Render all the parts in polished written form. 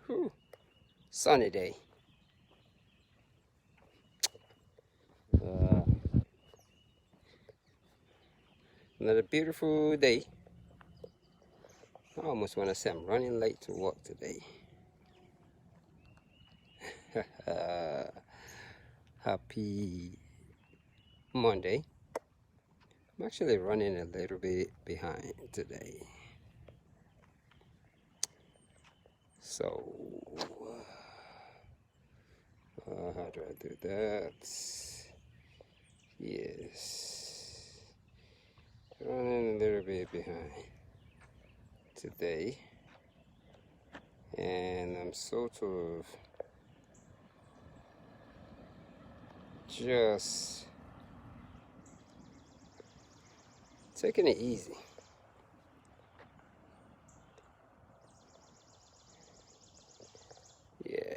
Whew. Sunny day. Another beautiful day. I almost want to say I'm running late to work today. Happy Monday. I'm actually running a little bit behind today. So, how do I do that? Yes. Running a little bit behind today. And I'm sort of just taking it easy. Yeah.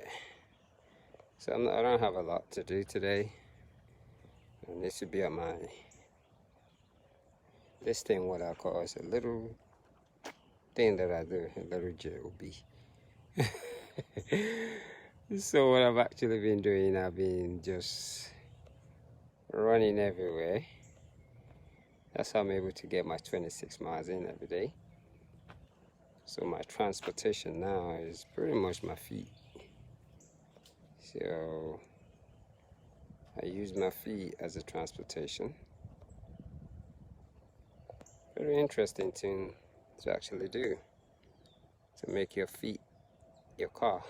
So I don't have a lot to do today. And this should be on my, this thing what I call is a little thing that I do, a little job. So what I've actually been doing, I've been just running everywhere. That's how I'm able to get my 26 miles in every day. So my transportation now is pretty much my feet. So I use my feet as a transportation. Very interesting thing to actually do, to make your feet your car.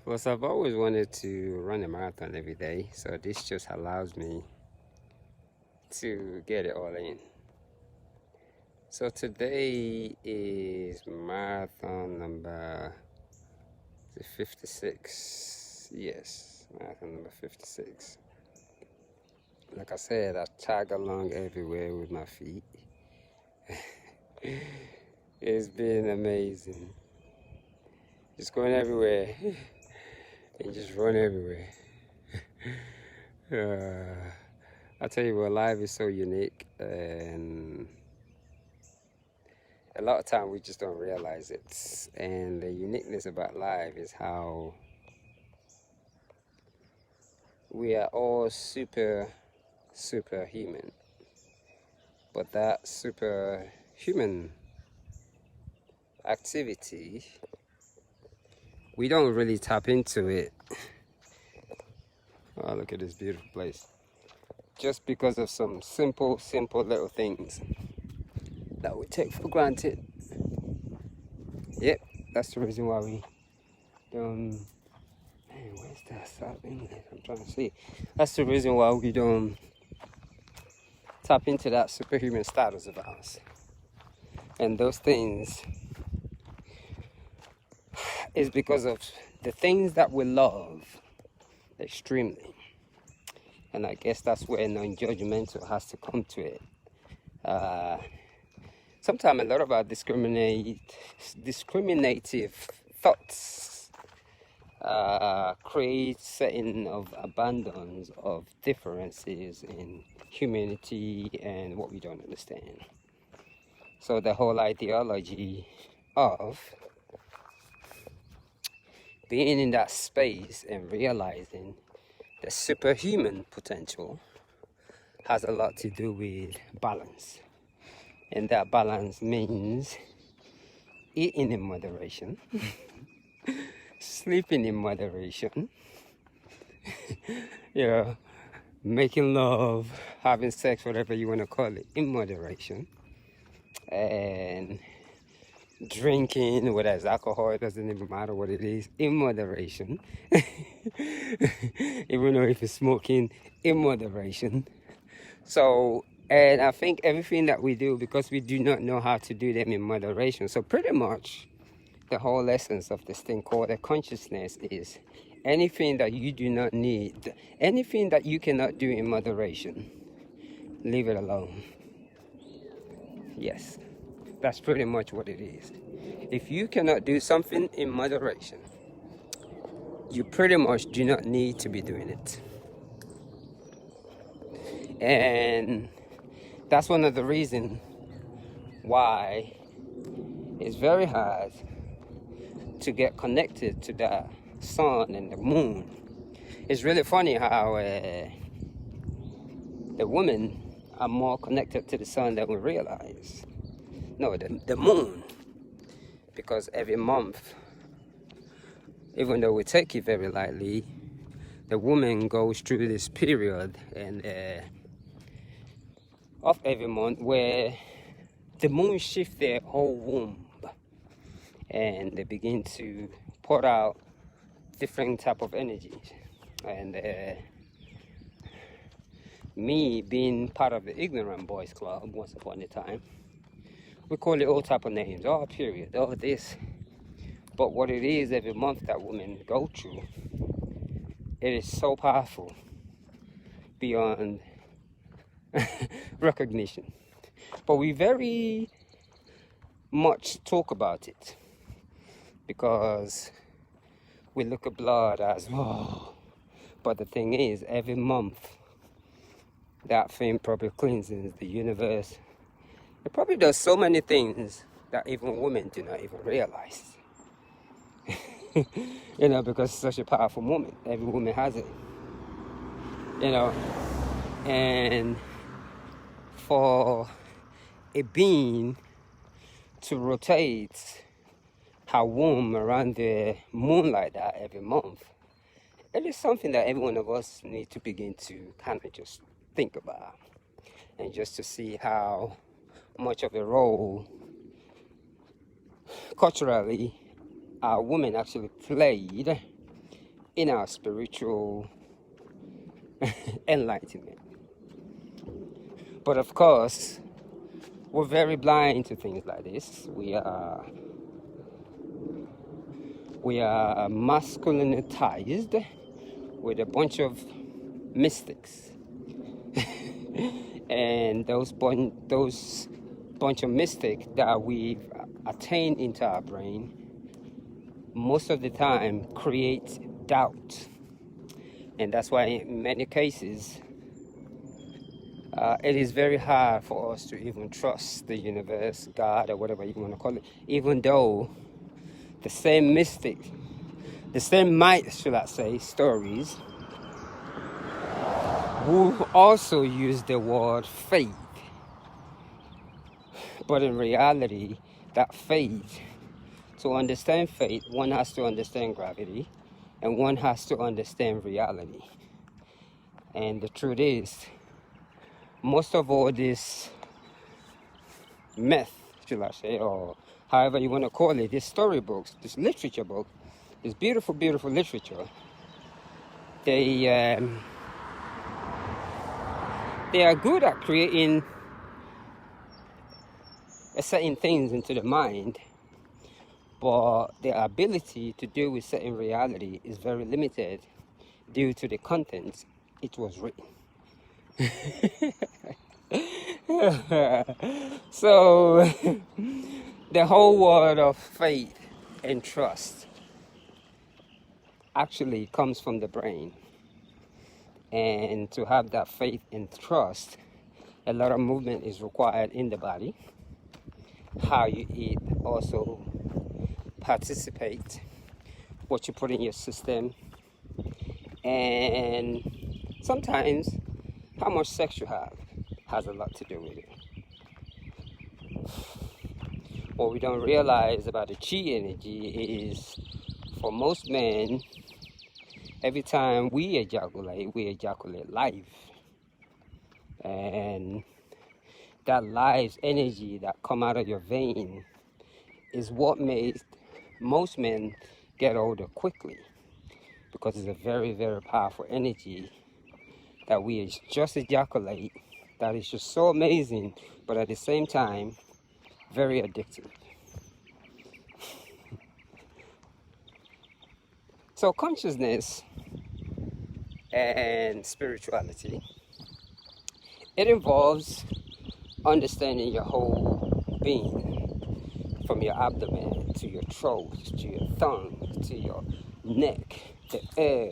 Plus I've always wanted to run a marathon every day, so this just allows me to get it all in. So today is marathon number 56. Yes, marathon number 56. Like I said, I tag along everywhere with my feet. It's been amazing. Just going everywhere and just run everywhere. I tell you what, life is so unique, and a lot of time we just don't realize it. And the uniqueness about life is how we are all superhuman, but that superhuman activity, we don't really tap into it. Oh, look at this beautiful place. Just because of some simple little things that we take for granted. Yep, that's the reason why we don't. Man, where's that South Inlet? I'm trying to see. That's the reason why we don't tap into that superhuman status of ours. And those things is because of the things that we love extremely. And I guess that's where non-judgmental has to come to it. Sometimes a lot of our discriminative thoughts create setting of abundance of differences in humanity and what we don't understand. So the whole ideology of being in that space and realizing the superhuman potential has a lot to do with balance. And that balance means eating in moderation, sleeping in moderation, making love, having sex, whatever you want to call it, in moderation, and drinking, whether it's alcohol, it doesn't even matter what it is, in moderation. Even though if it's smoking, in moderation. So, and I think everything that we do, because we do not know how to do them in moderation. So pretty much the whole essence of this thing called a consciousness is anything that you do not need, anything that you cannot do in moderation, leave it alone. Yes, that's pretty much what it is. If you cannot do something in moderation, you pretty much do not need to be doing it. And that's one of the reasons why it's very hard to get connected to the sun and the moon. It's really funny how the women are more connected to the sun than we realize. No, the moon. Because every month, even though we take it very lightly, the woman goes through this period and of every month where the moon shifts their whole womb and they begin to pour out different type of energies. And me being part of the Ignorant Boys Club once upon a time, we call it all type of names, all period, all this. But what it is every month that women go through, it is so powerful beyond recognition. But we very much talk about it because we look at blood as, oh. But the thing is, every month, that thing probably cleanses the universe. It probably does so many things that even women do not even realize. You know, because it's such a powerful moment. Every woman has it. You know, and for a being to rotate her womb around the moon like that every month, it is something that every one of us need to begin to kind of just think about, and just to see how much of a role culturally our women actually played in our spiritual enlightenment. But of course, we're very blind to things like this. We are masculinized with a bunch of mystics. And those bunch of mystics that we've attained into our brain most of the time create doubt. And that's why in many cases it is very hard for us to even trust the universe, God, or whatever you want to call it, even though the same mystic, the same might, should I say, stories, who also use the word faith. But in reality, that faith, to understand faith, one has to understand gravity, and one has to understand reality. And the truth is, most of all this myth, should I say, or however you want to call it, these storybooks, this literature book, this beautiful, beautiful literature, they are good at creating certain things into the mind, but their ability to deal with certain reality is very limited due to the contents it was written. So the whole word of faith and trust actually comes from the brain. And to have that faith and trust, a lot of movement is required in the body. How you eat also participate, what you put in your system, and sometimes how much sex you have has a lot to do with it. What we don't realize about the chi energy is, for most men, every time we ejaculate life. And that life's energy that come out of your vein is what makes most men get older quickly, because it's a very, very powerful energy that we just ejaculate that is just so amazing, but at the same time very addictive. So consciousness and spirituality, it involves understanding your whole being, from your abdomen to your throat to your tongue to your neck, the air,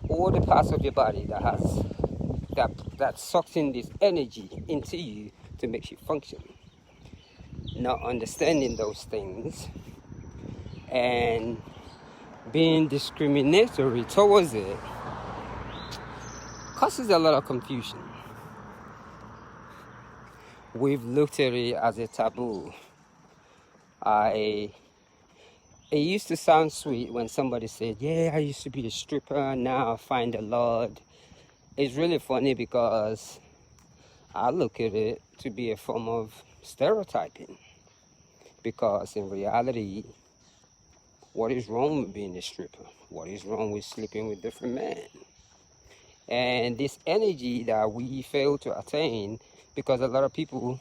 all the parts of your body that sucks in this energy into you to make you function. not understanding those things and being discriminatory towards it causes a lot of confusion. We've looked at it as a taboo. It used to sound sweet when somebody said, yeah, I used to be a stripper, now I find the Lord. It's really funny because I look at it to be a form of stereotyping. Because in reality, what is wrong with being a stripper? What is wrong with sleeping with different men? And this energy that we fail to attain, because a lot of people,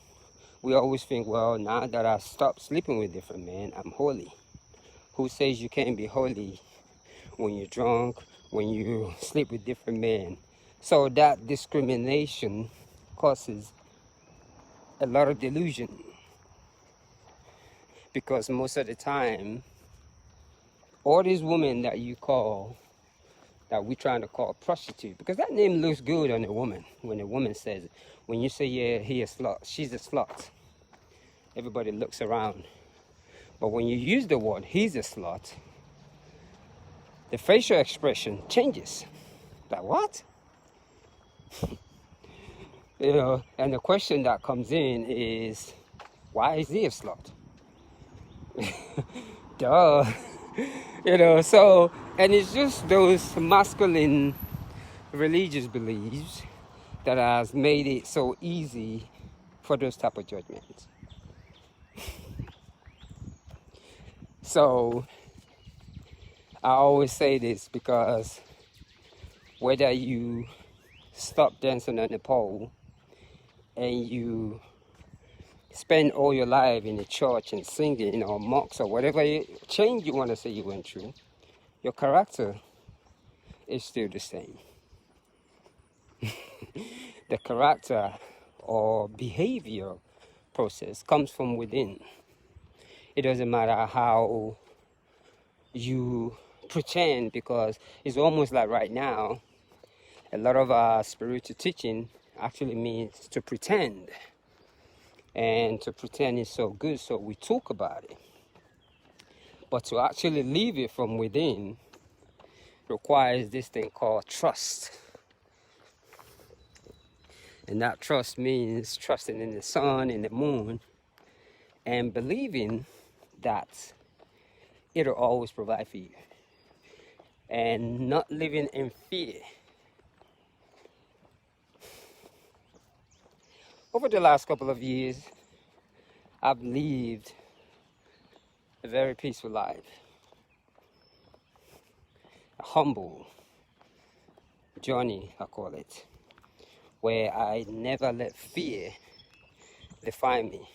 we always think, well, now that I stopped sleeping with different men, I'm holy. Who says you can't be holy when you're drunk, when you sleep with different men? So that discrimination causes a lot of delusion. Because most of the time, all these women that you call, that we're trying to call prostitute, because that name looks good on a woman. When a woman says it, when you say, yeah, he a slut, she's a slut, everybody looks around. But when you use the word, he's a slut, the facial expression changes. Like, what? You know, and the question that comes in is, why is he a slut? Duh. You know, so, and it's just those masculine religious beliefs that has made it so easy for those type of judgments. So I always say this, because whether you stop dancing on the pole and you spend all your life in the church and singing, or mocks, or whatever change you want to say you went through, your character is still the same. The character or behavior process comes from within. It doesn't matter how you pretend, because it's almost like right now, a lot of our spiritual teaching actually means to pretend. And to pretend is so good, so we talk about it. But to actually live it from within requires this thing called trust. And that trust means trusting in the sun, in the moon, and believing that it'll always provide for you. And not living in fear. Over the last couple of years, I've lived a very peaceful life. A humble journey, I call it, where I never let fear define me.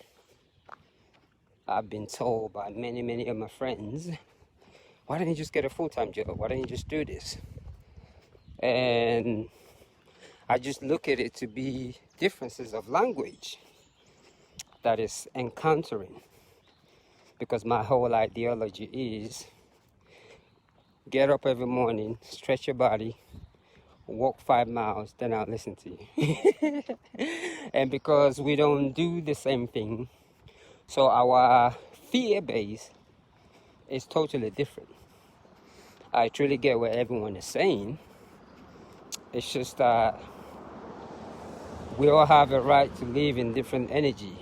I've been told by many of my friends, why don't you just get a full-time job? Why don't you just do this? And I just look at it to be differences of language that is encountering. Because my whole ideology is get up every morning, stretch your body, walk 5 miles, then I'll listen to you. And because we don't do the same thing, so our fear base is totally different. I truly get what everyone is saying. It's just that we all have a right to live in different energy.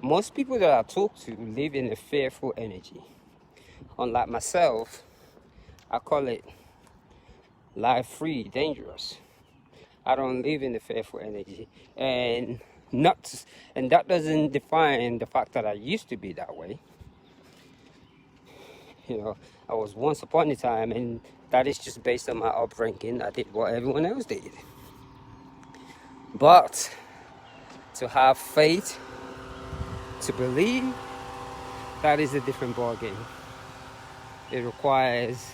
Most people that I talk to live in a fearful energy. Unlike myself, I call it life free, dangerous. I don't live in a fearful energy. And that doesn't define the fact that I used to be that way. You know, I was once upon a time, and that is just based on my upbringing. I did what everyone else did. But to have faith, to believe, that is a different ballgame. It requires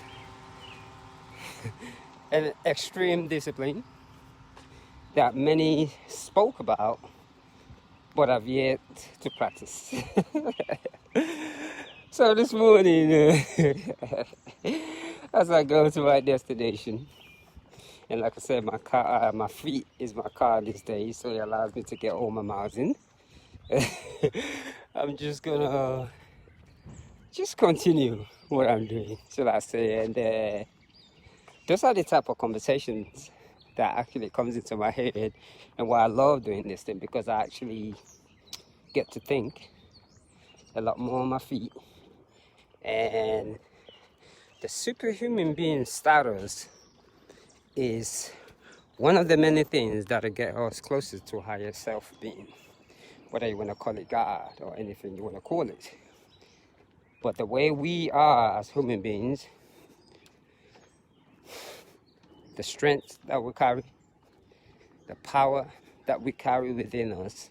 an extreme discipline that many spoke about, but have yet to practice. So this morning, as I go to my destination, and like I said, my feet is my car these days, so it allows me to get all my miles in. I'm just gonna just continue what I'm doing, shall I say, and those are the type of conversations that actually comes into my head, and why I love doing this thing, because I actually get to think a lot more on my feet, and the superhuman being status is one of the many things that'll get us closer to higher self being, whether you want to call it God or anything you want to call it. But the way we are as human beings, the strength that we carry, the power that we carry within us,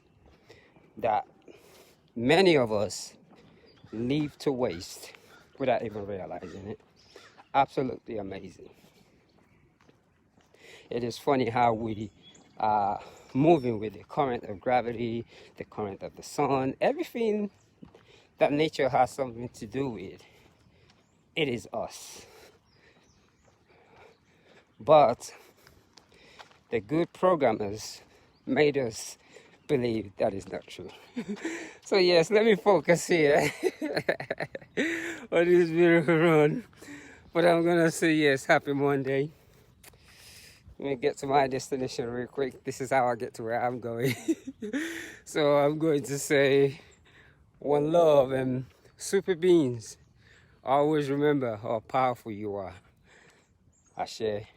that many of us leave to waste without even realizing it. Absolutely amazing. It is funny how we are moving with the current of gravity, the current of the sun, everything that nature has something to do with. It is us. But the good programmers made us believe that is not true. So yes, let me focus here on this beautiful run. But I'm gonna say yes, happy Monday. Let me get to my destination real quick. This is how I get to where I'm going. So I'm going to say one love, and super beings, always remember how powerful you are. Ashe.